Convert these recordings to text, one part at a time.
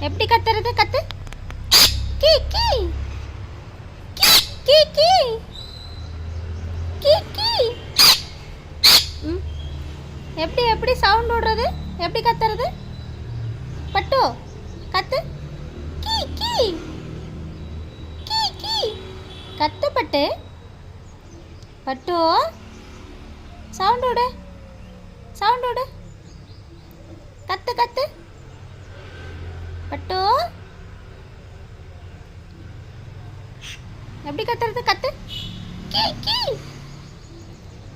எப்படி கத்துறது? கத்து. கீ கீ கீ கீ கீ கீ. எப்படி எப்படி சவுண்ட் விடுறது? எப்படி கத்துறது? பட்டு கத்து. கீ கீ கீ கீ. கத்து பட்டு. பட்டு சவுண்ட் விடு. சவுண்ட் விடு. கத்து கத்து. பட்டு எப்படி கத்துறது? கத்து. கீ கீ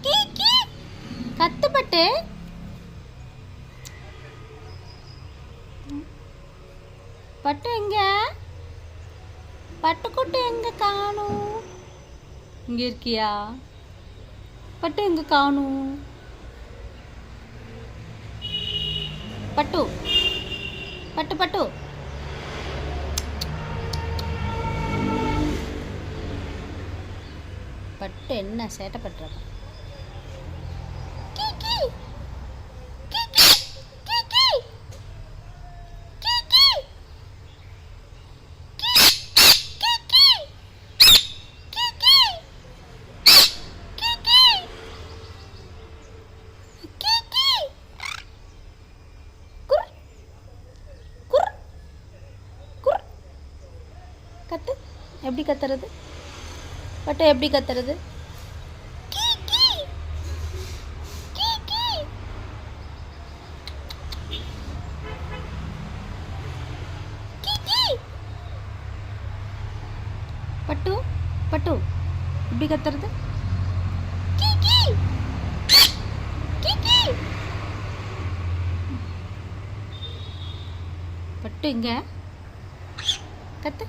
கீ கீ. கத்து பட்டு. பட்டு எங்க? பட்டுக்குட்டி எங்க காணும்? இங்க இருக்கியா? பட்டு எங்க காணும்? பட்டு பட்டு பட்டு. பட்டு என்ன சேட்டை பண்றப்ப? கத்து. எப்படி கத்துறது? பட்டு எப்படி கத்துறது? பட்டு பட்டு எப்படி கத்துறது? பட்டு இங்க கத்து.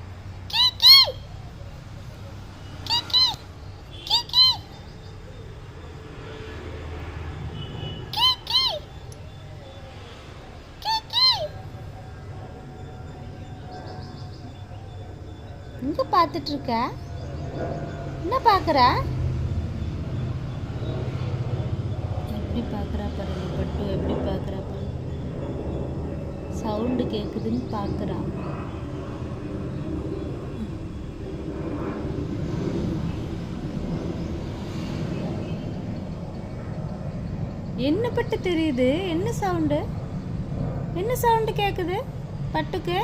எங்க பார்த்துட்டு இருக்க? என்ன பார்க்குற? எப்படி பார்க்குறா பாருங்க. பட்டு எப்படி பார்க்குறா பாருங்க. சவுண்டு கேட்குதுன்னு பார்க்குறா. என்ன பட்டு தெரியுது? என்ன சவுண்டு? என்ன சவுண்டு கேட்குது பட்டுக்கு?